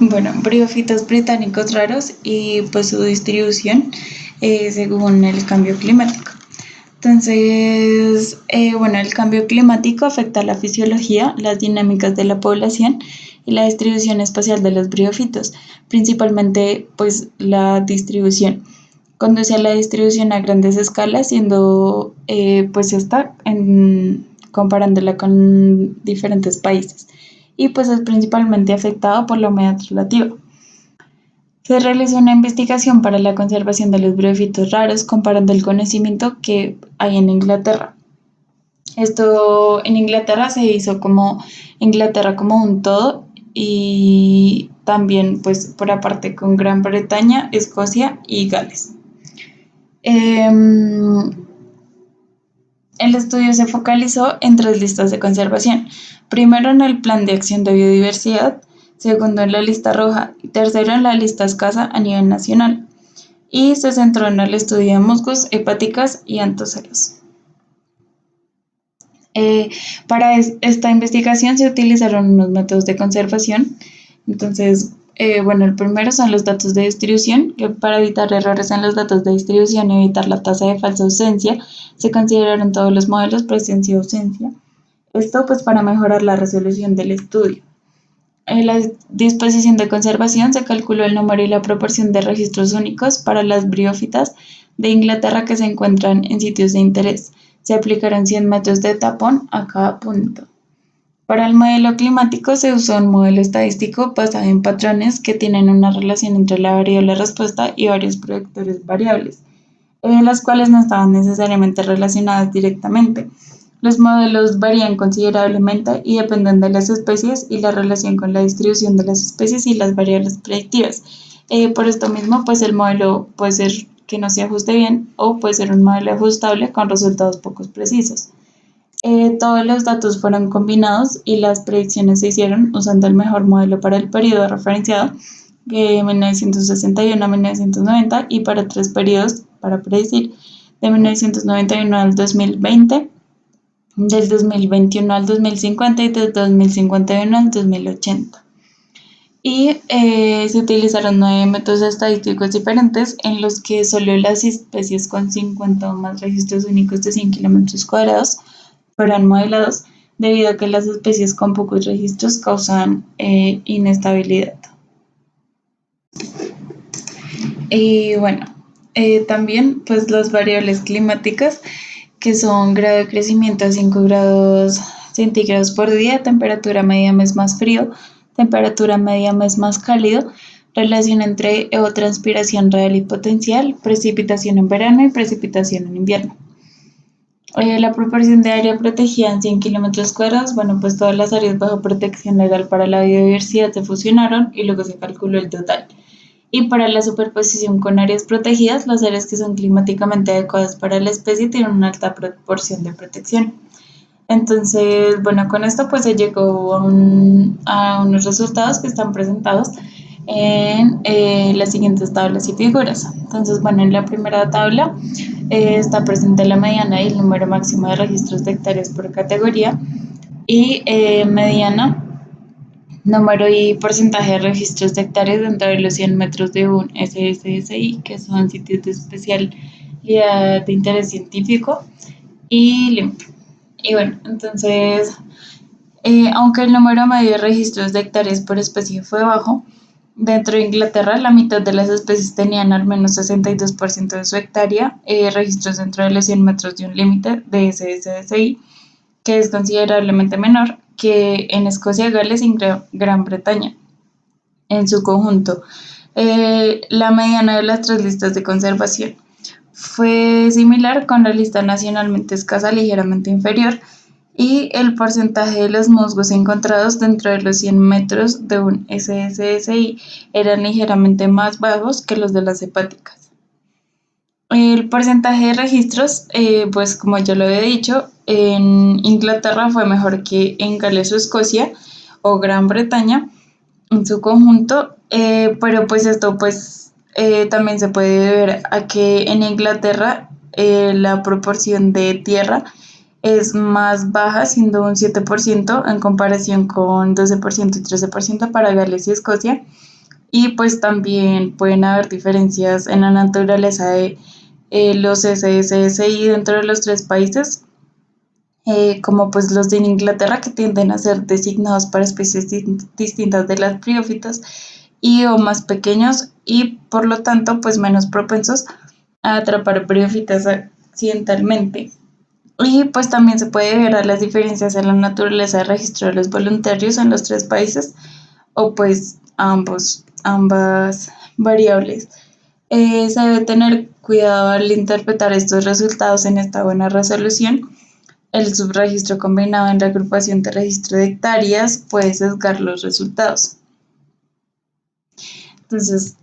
Bueno, briófitos británicos raros y pues su distribución según el cambio climático. Entonces, bueno, el cambio climático afecta la fisiología, las dinámicas de la población y la distribución espacial de los briófitos, principalmente pues la distribución. Conduce a la distribución a grandes escalas, siendo pues esta comparándola con diferentes países. Y pues es principalmente afectado por la humedad relativa. Se realizó una investigación para la conservación de los briófitos raros comparando el conocimiento que hay en Inglaterra. Esto en Inglaterra se hizo como Inglaterra como un todo y también pues por aparte con Gran Bretaña, Escocia y Gales. Em, el estudio se focalizó en tres listas de conservación. Primero en el Plan de Acción de Biodiversidad, segundo en la lista roja y tercero en la lista escasa a nivel nacional. Y se centró en el estudio de musgos, hepáticas y antoceros. Eh, para esta investigación se utilizaron unos métodos de conservación. Entonces, bueno, el primero son los datos de distribución, que para evitar errores en los datos de distribución y evitar la tasa de falsa ausencia, se consideraron todos los modelos presencia y ausencia. Esto pues para mejorar la resolución del estudio. En la disposición de conservación se calculó el número y la proporción de registros únicos para las briófitas de Inglaterra que se encuentran en sitios de interés. Se aplicaron 100 metros de tapón a cada punto. Para el modelo climático se usó un modelo estadístico basado en patrones que tienen una relación entre la variable respuesta y varios predictores variables, las cuales no estaban necesariamente relacionadas directamente. Los modelos varían considerablemente y dependen de las especies y la relación con la distribución de las especies y las variables predictivas. Por esto mismo, pues el modelo puede ser que no se ajuste bien o puede ser un modelo ajustable con resultados poco precisos. Todos los datos fueron combinados y las predicciones se hicieron usando el mejor modelo para el periodo referenciado, de 1961 a 1990, y para tres periodos para predecir, de 1991 al 2020, del 2021 al 2050 y del 2051 al 2080. Y se utilizaron 9 métodos estadísticos diferentes en los que solo las especies con 50 o más registros únicos de 100 kilómetros cuadrados fueron modelados, debido a que las especies con pocos registros causan inestabilidad. Y bueno, también pues las variables climáticas, que son grado de crecimiento a 5 grados centígrados por día, temperatura media mes más frío, temperatura media mes más cálido, relación entre evapotranspiración real y potencial, precipitación en verano y precipitación en invierno. La proporción de área protegida en 100 kilómetros cuadrados, bueno, pues todas las áreas bajo protección legal para la biodiversidad se fusionaron y luego se calculó el total. Y para la superposición con áreas protegidas, las áreas que son climáticamente adecuadas para la especie tienen una alta proporción de protección. Entonces, bueno, con esto pues se llegó a unos resultados que están presentados en las siguientes tablas y figuras. Entonces, bueno, en la primera tabla está presente la mediana y el número máximo de registros de hectáreas por categoría, y mediana, número y porcentaje de registros de hectáreas dentro de los 100 metros de un SSSI, que son sitios de especialidad de interés científico, y limpio. Y bueno, entonces, aunque el número medio de registros de hectáreas por especie fue bajo, dentro de Inglaterra la mitad de las especies tenían al menos 62% de su hectárea registros dentro de los 100 metros de un límite de SSSI, que es considerablemente menor que en Escocia, Gales y Gran Bretaña en su conjunto. La mediana de las tres listas de conservación fue similar, con la lista nacionalmente escasa ligeramente inferior, y el porcentaje de los musgos encontrados dentro de los 100 metros de un SSSI eran ligeramente más bajos que los de las hepáticas. El porcentaje de registros, pues como ya lo había dicho, en Inglaterra fue mejor que en Gales o Escocia o Gran Bretaña en su conjunto, pero pues esto pues también se puede ver a que en Inglaterra la proporción de tierra es más baja, siendo un 7% en comparación con 12% y 13% para Gales y Escocia. Y pues también pueden haber diferencias en la naturaleza de los SSSI dentro de los tres países, como pues los de Inglaterra, que tienden a ser designados para especies distintas de las briófitas y o más pequeños y por lo tanto pues menos propensos a atrapar briófitas accidentalmente. Y pues también se puede ver a las diferencias en la naturaleza de registro de los voluntarios en los tres países o pues ambas variables. Se debe tener cuidado al interpretar estos resultados en esta buena resolución. El subregistro combinado en la agrupación de registro de hectáreas puede sesgar los resultados. Entonces,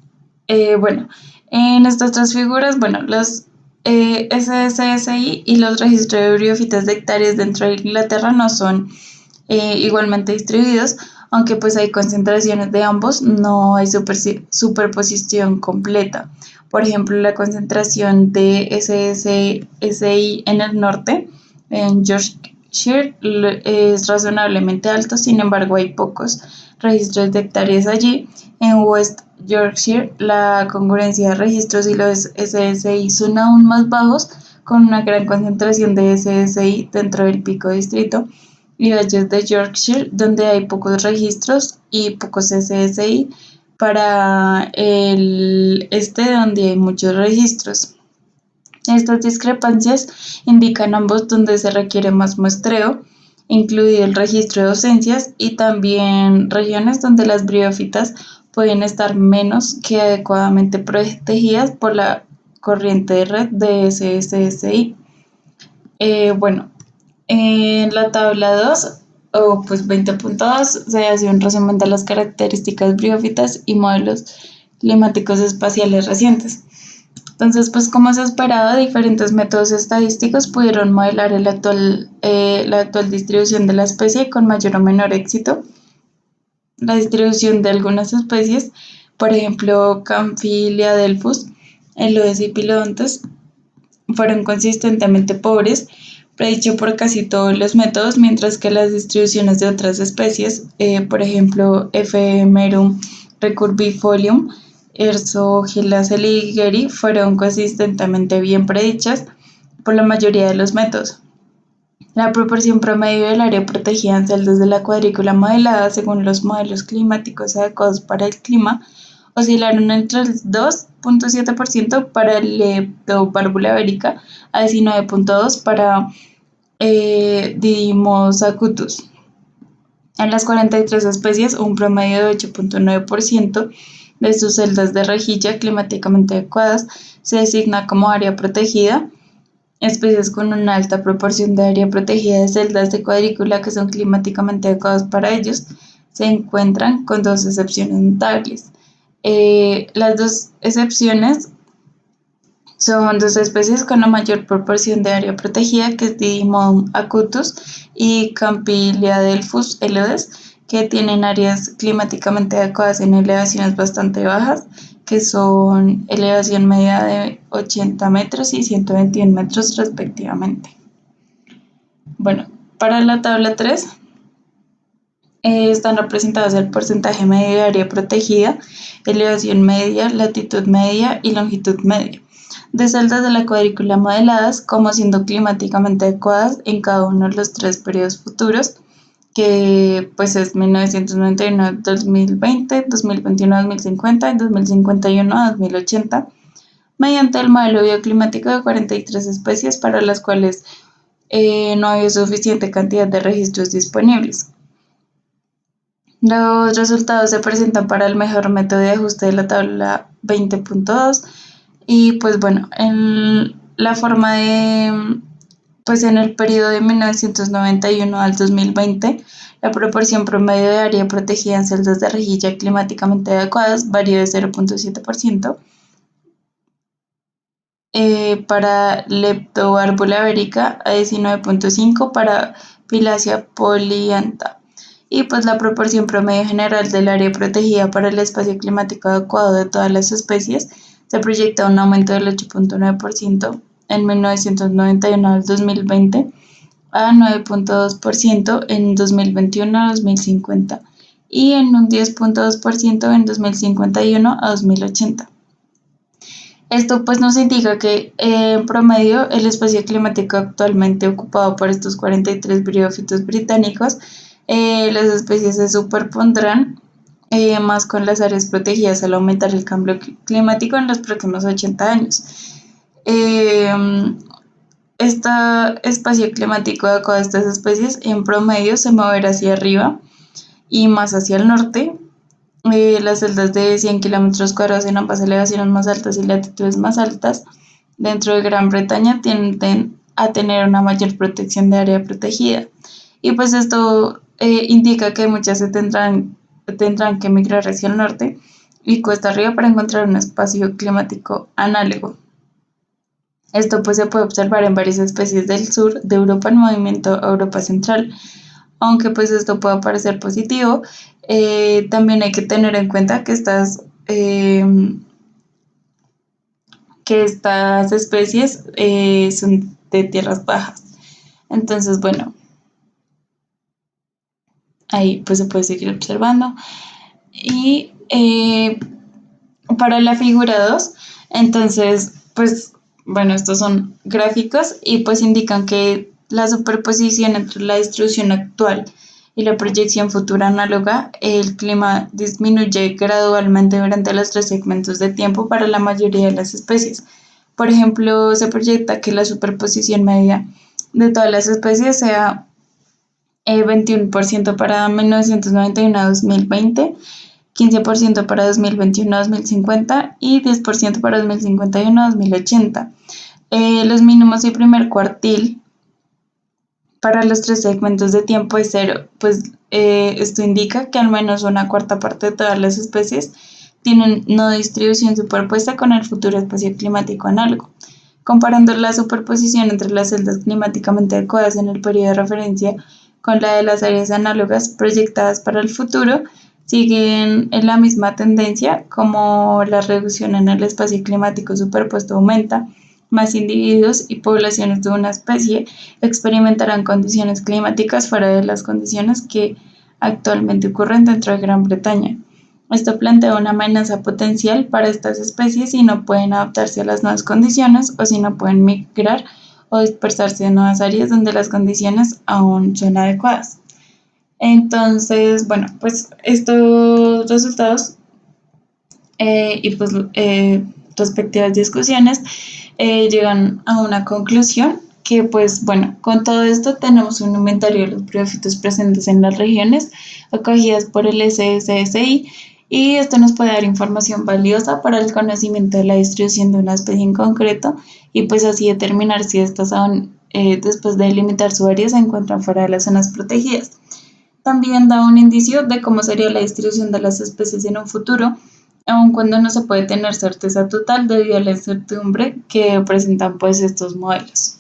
bueno, en estas tres figuras, bueno, los SSSI y los registros de briófitas de hectáreas dentro de Inglaterra no son igualmente distribuidos, aunque pues hay concentraciones de ambos, no hay superposición completa. Por ejemplo, la concentración de SSSI en el norte, en Yorkshire, es razonablemente alto, sin embargo hay pocos registros de hectáreas allí. En West Yorkshire, la congruencia de registros y los SSI son aún más bajos, con una gran concentración de SSI dentro del pico distrito, y valles de Yorkshire, donde hay pocos registros y pocos SSI, para el este, donde hay muchos registros. Estas discrepancias indican ambos donde se requiere más muestreo, incluido el registro de docencias, y también regiones donde las briófitas pueden estar menos que adecuadamente protegidas por la corriente de red de SSSI. Bueno, en la tabla 2 o pues 20.2 se hace un resumen de las características briófitas y modelos climáticos espaciales recientes. Entonces, pues como se esperaba, diferentes métodos estadísticos pudieron modelar la actual distribución de la especie con mayor o menor éxito. La distribución de algunas especies, por ejemplo, Camphilia delphus, Elodes y Pilodontes, fueron consistentemente pobres, predicho por casi todos los métodos, mientras que las distribuciones de otras especies, por ejemplo, Ephemerum recurvifolium, Erzogela seligeri, fueron consistentemente bien predichas por la mayoría de los métodos. La proporción promedio del área protegida en celdas de la cuadrícula modelada según los modelos climáticos adecuados para el clima oscilaron entre el 2.7% para el Leptobarbula ibérica a 19.2% para Didymos acutus. En las 43 especies, un promedio de 8.9% de sus celdas de rejilla climáticamente adecuadas se designa como área protegida. Especies con una alta proporción de área protegida de celdas de cuadrícula que son climáticamente adecuadas para ellos se encuentran con dos excepciones notables. Las dos excepciones son dos especies con la mayor proporción de área protegida, que es Didymon acutus y Camphilia delphus elodes, que tienen áreas climáticamente adecuadas en elevaciones bastante bajas, que son elevación media de 80 metros y 121 metros respectivamente. Bueno, para la tabla 3 están representados el porcentaje medio de área protegida, elevación media, latitud media y longitud media de celdas de la cuadrícula modeladas como siendo climáticamente adecuadas en cada uno de los tres periodos futuros, que pues es 1991 a 2020, 2021 a 2050 y 2051 a 2080, mediante el modelo bioclimático de 43 especies para las cuales no había suficiente cantidad de registros disponibles. Los resultados se presentan para el mejor método de ajuste de la tabla 20.2 y pues bueno, en la forma de, pues en el periodo de 1991 al 2020, la proporción promedio de área protegida en celdas de rejilla climáticamente adecuadas varió de 0.7% para Leptobarbula ibérica a 19.5% para Pilacia polyantha. Y pues la proporción promedio general del área protegida para el espacio climático adecuado de todas las especies se proyecta un aumento del 8.9% en 1991 al 2020 a 9.2% en 2021 a 2050 y en un 10,2% en 2051 a 2080. Esto pues nos indica que en promedio el espacio climático actualmente ocupado por estos 43 briófitos británicos, las especies se superpondrán más con las áreas protegidas al aumentar el cambio climático en los próximos 80 años. Eh, este espacio climático de cada estas especies en promedio se moverá hacia arriba y más hacia el norte. Las celdas de 100 kilómetros cuadrados en ambas elevaciones más altas y latitudes más altas dentro de Gran Bretaña tienden a tener una mayor protección de área protegida. Y pues esto indica que muchas tendrán que migrar hacia el norte y cuesta arriba para encontrar un espacio climático análogo. Esto pues se puede observar en varias especies del sur de Europa en movimiento a Europa Central. Aunque pues esto pueda parecer positivo, también hay que tener en cuenta que estas especies son de tierras bajas. Entonces, bueno, ahí pues se puede seguir observando. Y para la figura 2, entonces, pues, bueno, estos son gráficos y pues indican que la superposición entre la distribución actual y la proyección futura análoga, el clima disminuye gradualmente durante los 3 segmentos de tiempo para la mayoría de las especies. Por ejemplo, se proyecta que la superposición media de todas las especies sea 21% para 1991 a 2020, 15% para 2021 a 2050 y 10% para 2051 a 2080. Los mínimos y primer cuartil para los 3 segmentos de tiempo es cero, pues esto indica que al menos una cuarta parte de todas las especies tienen no distribución superpuesta con el futuro espacio climático análogo. Comparando la superposición entre las celdas climáticamente adecuadas en el periodo de referencia con la de las áreas análogas proyectadas para el futuro, siguen en la misma tendencia, como la reducción en el espacio climático superpuesto aumenta, más individuos y poblaciones de una especie experimentarán condiciones climáticas fuera de las condiciones que actualmente ocurren dentro de Gran Bretaña. Esto plantea una amenaza potencial para estas especies si no pueden adaptarse a las nuevas condiciones o si no pueden migrar o dispersarse en nuevas áreas donde las condiciones aún son adecuadas. Entonces, bueno, pues estos resultados y pues respectivas discusiones llegan a una conclusión que pues bueno, con todo esto tenemos un inventario de los briófitos presentes en las regiones acogidas por el SSSI y esto nos puede dar información valiosa para el conocimiento de la distribución de una especie en concreto y pues así determinar si estas aún después de delimitar su área se encuentran fuera de las zonas protegidas. También da un indicio de cómo sería la distribución de las especies en un futuro, aun cuando no se puede tener certeza total debido a la incertidumbre que presentan pues estos modelos.